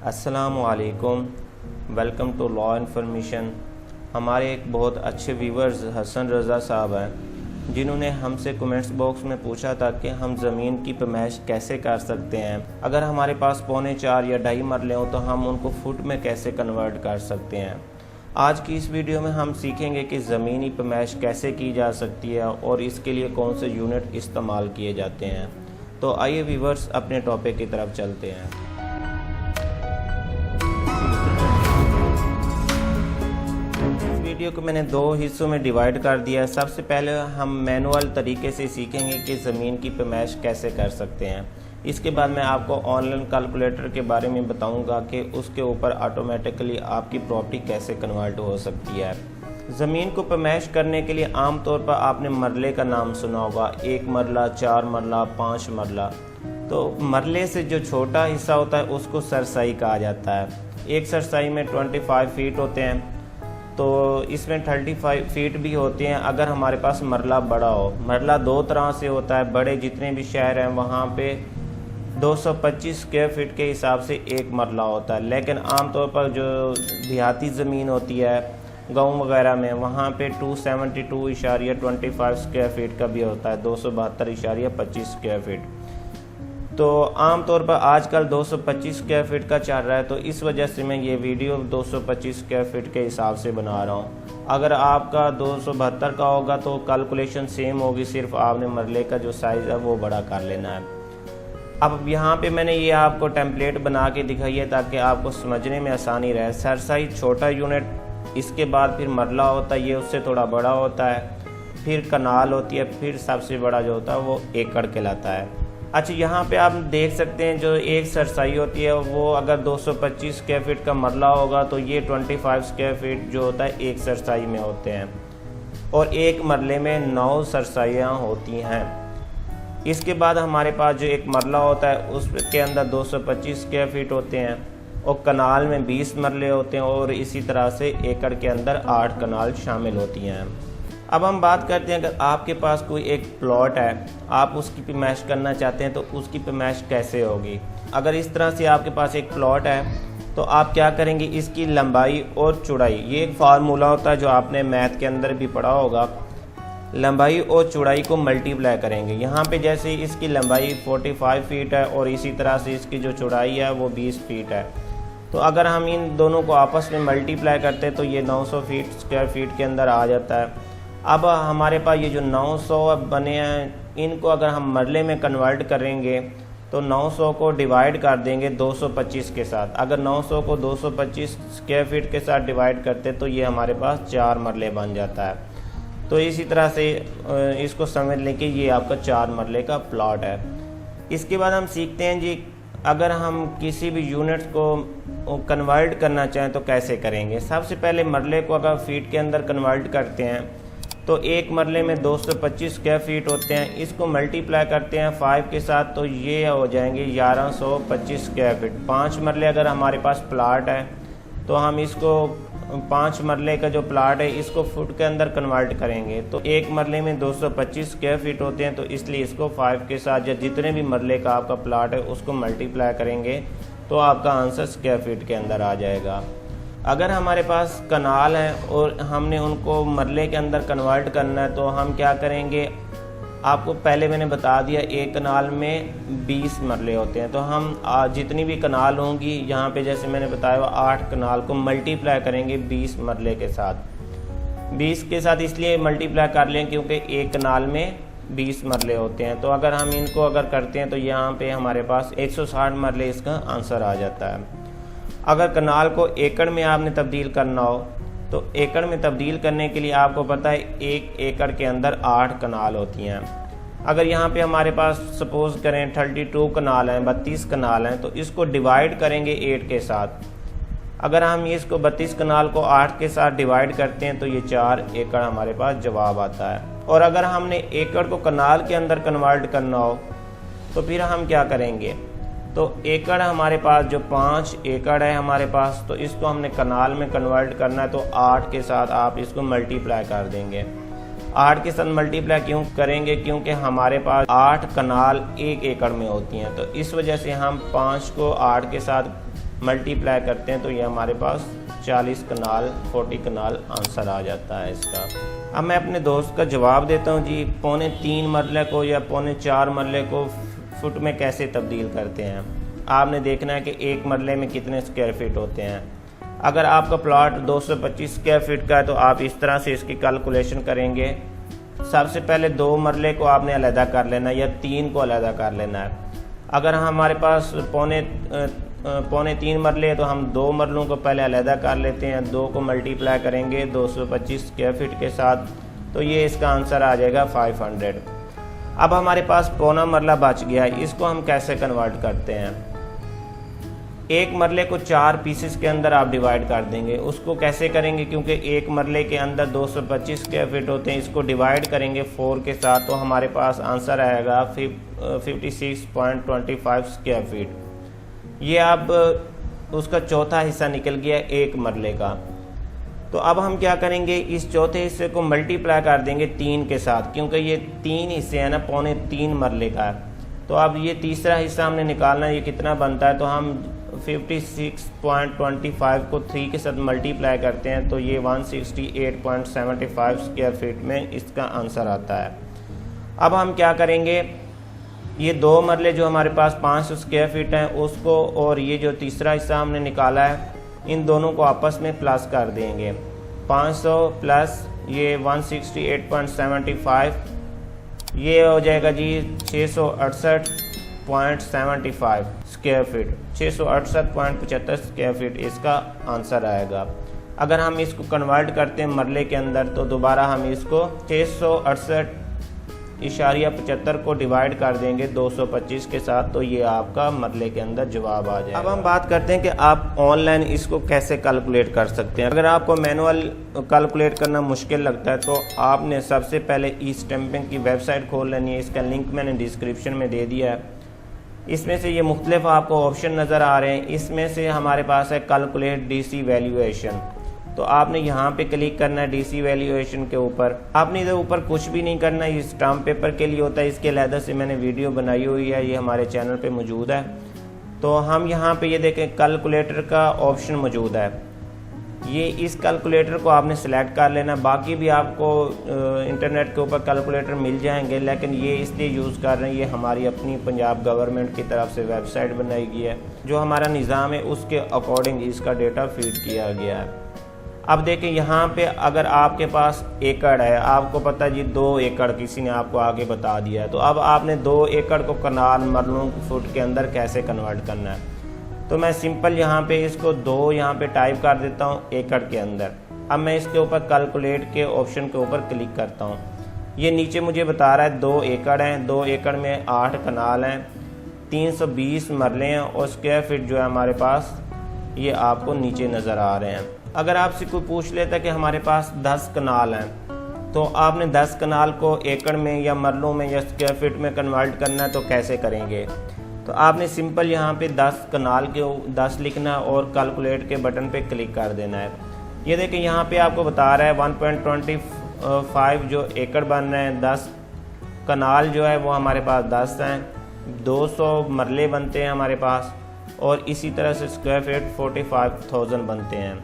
अस्सलामुअलैकुम, welcome to law information. हमारे एक बहुत अच्छे व्यूवर्स हसन रज़ा साहब हैं जिन्होंने हमसे कमेंट्स बॉक्स में पूछा था कि हम ज़मीन की पैमाइश कैसे कर सकते हैं। अगर हमारे पास 4.25 या 2.5 मरले हों तो हम उनको फुट में कैसे कन्वर्ट कर सकते हैं। आज की इस वीडियो में हम सीखेंगे कि ज़मीनी पैमाइश कैसे की जा सकती है और इसके लिए कौन से यूनिट इस्तेमाल किए जाते हैं। तो आइए व्यूवर्स अपने टॉपिक की तरफ चलते हैं। वीडियो को मैंने 2 हिस्सों में डिवाइड कर दिया है। सबसे पहले हम मैनुअल तरीके से सीखेंगे कि ज़मीन की पैमाइश कैसे कर सकते हैं। इसके बाद मैं आपको ऑनलाइन कैलकुलेटर के बारे में बताऊंगा कि उसके ऊपर ऑटोमेटिकली आपकी प्रॉपर्टी कैसे कन्वर्ट हो सकती है। ज़मीन को पैमाइश करने के लिए आमतौर पर आपने मरले का नाम सुना होगा, 1 मरला, 4 मरला, 5 मरला। तो मरले से जो छोटा हिस्सा होता है उसको सरसाई कहा जाता है। एक सरसाई में 25 फीट होते हैं, तो इसमें 35 फीट भी होते हैं अगर हमारे पास मरला बड़ा हो। मरला 2 तरह से होता है। बड़े जितने भी शहर हैं वहाँ पे 225 स्क्वायर फीट के हिसाब से 1 मरला होता है, लेकिन आमतौर पर जो देहाती ज़मीन होती है गांव वगैरह में वहाँ पे 272.25 स्क्वायर फीट का भी होता है, 272.25 स्क्वायर फीट। तो आमतौर पर आजकल 225 स्क्वायर फीट का चल रहा है, तो इस वजह से मैं ये वीडियो 225 स्क्वायर फीट के हिसाब से बना रहा हूँ। अगर आपका 272 का होगा तो कैलकुलेशन सेम होगी, सिर्फ आपने मरले का जो साइज़ है वो बड़ा कर लेना है। अब यहाँ पे मैंने ये आपको टेम्पलेट बना के दिखाई है ताकि आपको समझने में आसानी रहे। सरसाई छोटा यूनिट, इसके बाद फिर मरला होता है, ये उससे थोड़ा बड़ा होता है, फिर कनाल होती है, फिर सबसे बड़ा जो होता है वो एकड़ कहलाता है। अच्छा, यहाँ पे आप देख सकते हैं जो एक सरसाई होती है वो अगर 225 स्क्वायर फीट का मरला होगा तो ये 25 स्क्वायर फीट जो होता है एक सरसाई में होते हैं, और एक मरले में 9 सरसाइयाँ होती हैं। इसके बाद हमारे पास जो एक मरला होता है उसके अंदर 225 स्क्वायर फीट होते हैं, और कनाल में 20 मरले होते हैं, और इसी तरह से एकड़ के अंदर 8 कनाल शामिल होती हैं। अब हम बात करते हैं, अगर आपके पास कोई एक प्लॉट है, आप उसकी पैमाइश करना चाहते हैं तो उसकी पैमाइश कैसे होगी। अगर इस तरह से आपके पास एक प्लॉट है तो आप क्या करेंगे, इसकी लंबाई और चौड़ाई, ये एक फार्मूला होता है जो आपने मैथ के अंदर भी पढ़ा होगा। लंबाई और चौड़ाई को मल्टीप्लाई करेंगे। यहाँ पे जैसे इसकी लंबाई 45 फीट है और इसी तरह से इसकी जो चौड़ाई है वो 20 फीट है, तो अगर हम इन दोनों को आपस में मल्टीप्लाई करते हैं तो ये 900 फीट स्क्वायर फीट के अंदर आ जाता है। अब हमारे पास ये जो 900 बने हैं इनको अगर हम मरले में कन्वर्ट करेंगे तो 900 को डिवाइड कर देंगे 225 के साथ। अगर 900 को 225 स्क्वायर फीट के साथ डिवाइड करते तो ये हमारे पास 4 मरले बन जाता है। तो इसी तरह से इसको समझ लें कि ये आपका 4 मरले का प्लॉट है। इसके बाद हम सीखते हैं जी, अगर हम किसी भी यूनिट को कन्वर्ट करना चाहें तो कैसे करेंगे। सबसे पहले मरले को अगर फीट के अंदर कन्वर्ट करते हैं तो एक मरले में 225 स्क्वायर फीट होते हैं, इसको मल्टीप्लाई करते हैं 5 के साथ तो ये हो जाएंगे 1125 स्क्वायर फीट। 5 मरले अगर हमारे पास प्लाट है तो हम इसको 5 मरले का जो प्लाट है इसको फुट के अंदर कन्वर्ट करेंगे, तो एक मरले में 225 स्क्वायर फीट होते हैं, तो इसलिए इसको 5 के साथ या जितने भी मरले का आपका प्लाट है उसको मल्टीप्लाई करेंगे तो आपका आंसर स्क्वायर फीट के अंदर आ जाएगा। अगर हमारे पास कनाल हैं और हमने उनको मरले के अंदर कन्वर्ट करना है तो हम क्या करेंगे, आपको पहले मैंने बता दिया एक कनाल में 20 मरले होते हैं, तो हम जितनी भी कनाल होंगी यहाँ पे जैसे मैंने बताया 8 कनाल को मल्टीप्लाई करेंगे 20 मरले के साथ। 20 के साथ इसलिए मल्टीप्लाई कर लें क्योंकि एक कनाल में 20 मरले होते हैं, तो अगर हम इनको अगर करते हैं तो यहाँ पे हमारे पास 160 मरले इसका आंसर आ जाता है। अगर कनाल को एकड़ में आपने तब्दील करना हो तो एकड़ में तब्दील करने के लिए आपको पता है 1 एकड़ के अंदर 8 कनाल होती हैं। अगर यहाँ पे हमारे पास सपोज करें 32 कनाल हैं, 32 कनाल हैं, तो इसको डिवाइड करेंगे 8 के साथ। अगर हम इसको 32 कनाल को 8 के साथ डिवाइड करते हैं तो ये 4 एकड़ हमारे पास जवाब आता है। और अगर हमने एकड़ को कनाल के अंदर कन्वर्ट करना हो तो फिर हम क्या करेंगे, तो एकड़ हमारे पास जो 5 एकड़ है हमारे पास, तो इसको हमने कनाल में कन्वर्ट करना है, तो 8 के साथ आप इसको मल्टीप्लाई कर देंगे। 8 के साथ मल्टीप्लाई क्यों करेंगे, क्योंकि हमारे पास 8 कनाल 1 एकड़ में होती हैं, तो इस वजह से हम 5 को 8 के साथ मल्टीप्लाई करते हैं तो ये हमारे पास 40 कनाल आंसर आ जाता है इसका। अब मैं अपने दोस्त का जवाब देता हूँ जी, 3.25 मरले को या 4.25 मरले को फुट में कैसे तब्दील करते हैं। आपने देखना है कि एक मरले में कितने स्क्वायर फीट होते हैं। अगर आपका प्लॉट 225 स्क्वायर फीट का है तो आप इस तरह से इसकी कैलकुलेशन करेंगे। सबसे पहले 2 मरले को आपने अलहदा कर लेना है या 3 को अलहदा कर लेना है। अगर हमारे पास 3.25 मरले है तो हम 2 मरलों को पहले अलहदा कर लेते हैं, 2 को मल्टीप्लाई करेंगे 225 स्क्वायर फीट के साथ, तो ये इसका आंसर आ जाएगा 500। अब हमारे पास 1.25 मरला बच गया है, इसको हम कैसे कन्वर्ट करते हैं। एक मरले को 4 पीसेस के अंदर आप डिवाइड कर देंगे। उसको कैसे करेंगे, क्योंकि एक मरले के अंदर 225 स्क्वायर फीट होते हैं, इसको डिवाइड करेंगे 4 के साथ तो हमारे पास आंसर आएगा 56.25 स्क्वायर फीट। ये अब उसका चौथा हिस्सा निकल गया एक मरले का। तो अब हम क्या करेंगे, इस चौथे हिस्से को मल्टीप्लाई कर देंगे 3 के साथ, क्योंकि ये 3 हिस्से हैं ना 3.25 मरले का है। तो अब ये तीसरा हिस्सा हमने निकालना है, ये कितना बनता है, तो हम 56.25 को 3 के साथ मल्टीप्लाई करते हैं तो ये 168.75 स्क्वायर फीट में इसका आंसर आता है। अब हम क्या करेंगे, ये 2 मरले जो हमारे पास 500 स्क्वायर फीट हैं उसको और ये जो तीसरा हिस्सा हमने निकाला है इन दोनों को आपस में प्लस कर देंगे। 500 प्लस ये 168.75 ये हो जाएगा जी 668.75 स्क्वायर फीट, 668.75 स्क्वायर फीट इसका आंसर आएगा। अगर हम इसको कन्वर्ट करते हैं मरले के अंदर तो दोबारा हम इसको 668.75 को डिवाइड कर देंगे 225 के साथ, तो ये आपका मरले के अंदर जवाब आ जाएगा। अब हम बात करते हैं कि आप ऑनलाइन इसको कैसे कैलकुलेट कर सकते हैं। अगर आपको मैनुअल कैलकुलेट करना मुश्किल लगता है तो आपने सबसे पहले ई स्टैंपिंग की वेबसाइट खोल लेनी है। इसका लिंक मैंने डिस्क्रिप्शन में दे दिया है। इसमें से ये मुख्तलिफ आपको ऑप्शन नज़र आ रहे हैं। इसमें से हमारे पास है कैलकुलेट डीसी वैल्यूएशन, तो आपने यहाँ पे क्लिक करना है डीसी वैल्यूएशन के ऊपर। आपने इधर ऊपर कुछ भी नहीं करना, ये स्टाम्प पेपर के लिए होता है, इसके अलहदा से मैंने वीडियो बनाई हुई है, ये हमारे चैनल पे मौजूद है। तो हम यहाँ पे ये देखें कैलकुलेटर का ऑप्शन मौजूद है, ये इस कैलकुलेटर को आपने सेलेक्ट कर लेना। बाकी भी आपको इंटरनेट के ऊपर कैलकुलेटर मिल जाएंगे, लेकिन ये इसलिए यूज़ कर रहे हैं, ये हमारी अपनी पंजाब गवर्नमेंट की तरफ से वेबसाइट बनाई गई है, जो हमारा निज़ाम है उसके अकॉर्डिंग इसका डेटा फीड किया गया है। अब देखें यहाँ पे अगर आपके पास एकड़ है, आपको पता जी 2 एकड़ किसी ने आपको आगे बता दिया है, तो अब आपने 2 एकड़ को कनाल मरलों फुट के अंदर कैसे कन्वर्ट करना है। तो मैं सिंपल यहाँ पे इसको 2 यहाँ पे टाइप कर देता हूँ एकड़ के अंदर। अब मैं इसके ऊपर कैलकुलेट के ऑप्शन के ऊपर क्लिक करता हूँ। ये नीचे मुझे बता रहा है 2 एकड़ हैं, 2 एकड़ में 8 कनाल हैं, 320 मरले हैं और स्क्वायर फीट जो है हमारे पास ये आपको नीचे नज़र आ रहे हैं। अगर आपसे कोई पूछ लेता कि हमारे पास 10 कनाल हैं, तो आपने 10 कनाल को एकड़ में या मरलों में या स्क्वायर फीट में कन्वर्ट करना है तो कैसे करेंगे। तो आपने सिंपल यहाँ पे 10 कनाल के 10 लिखना और कैलकुलेट के बटन पे क्लिक कर देना है। ये देखिए यहाँ पे आपको बता रहा है 1.25 जो एकड़ बन रहे हैं, 10 कनाल जो है वो हमारे पास 10 हैं, 200 मरले बनते हैं हमारे पास, और इसी तरह से स्क्वायर फीट 45,000 बनते हैं।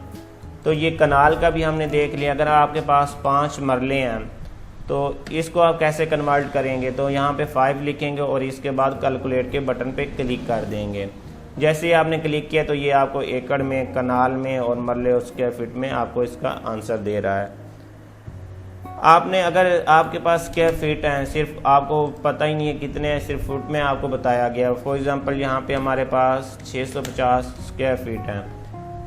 तो ये कनाल का भी हमने देख लिया। अगर आपके पास 5 मरले हैं तो इसको आप कैसे कन्वर्ट करेंगे, तो यहाँ पे 5 लिखेंगे और इसके बाद कैलकुलेट के बटन पे क्लिक कर देंगे। जैसे ही आपने क्लिक किया तो ये आपको एकड़ में, कनाल में और मरले और स्क्वायर फीट में आपको इसका आंसर दे रहा है। आपने अगर आपके पास स्क्वायर फीट हैं, सिर्फ आपको पता ही नहीं है कितने हैं, सिर्फ फुट में आपको बताया गया। फॉर एग्जांपल यहाँ पे हमारे पास 650 स्क्वायर फीट हैं,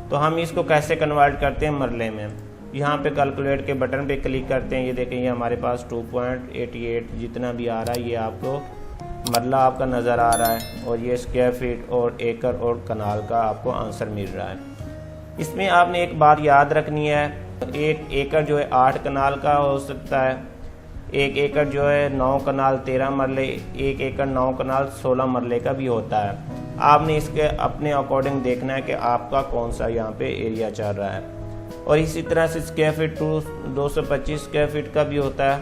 तो हम इसको कैसे कन्वर्ट करते हैं मरले में। यहाँ पे कैलकुलेट के बटन पे क्लिक करते हैं। ये देखें ये हमारे पास 2.88 जितना भी आ रहा है ये आपको मरला आपका नज़र आ रहा है, और ये स्क्वायर फीट और एकड़ और कनाल का आपको आंसर मिल रहा है। इसमें आपने एक बात याद रखनी है, एक एकड़ जो है 8 कनाल का हो सकता है, एक एकड़ जो है 9 कनाल 13 मरले, एक एकड़ 9 कनाल 16 मरले का भी होता है। आपने इसके अपने अकॉर्डिंग देखना है कि आपका कौन सा यहाँ पे एरिया चल रहा है। और इसी तरह से स्क्वायर फीट 225 स्क्वायर फीट का भी होता है,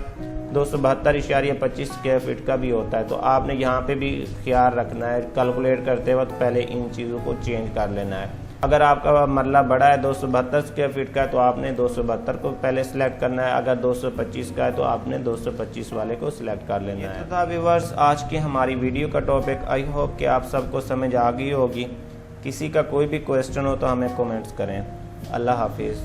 272.25 स्क्वायर फीट का भी होता है। तो आपने यहाँ पे भी ख्याल रखना है, कैलकुलेट करते वक्त पहले इन चीज़ों को चेंज कर लेना है। अगर आपका मरला बड़ा है 272 स्क्वायर फीट का है तो आपने 272 को पहले सिलेक्ट करना है, अगर 225 का है तो आपने 225 वाले को सिलेक्ट कर लेना है। तो था व्यूअर्स आज की हमारी वीडियो का टॉपिक। आई होप कि आप सबको समझ आ गई होगी। किसी का कोई भी क्वेश्चन हो तो हमें कमेंट्स करें। अल्लाह हाफिज़।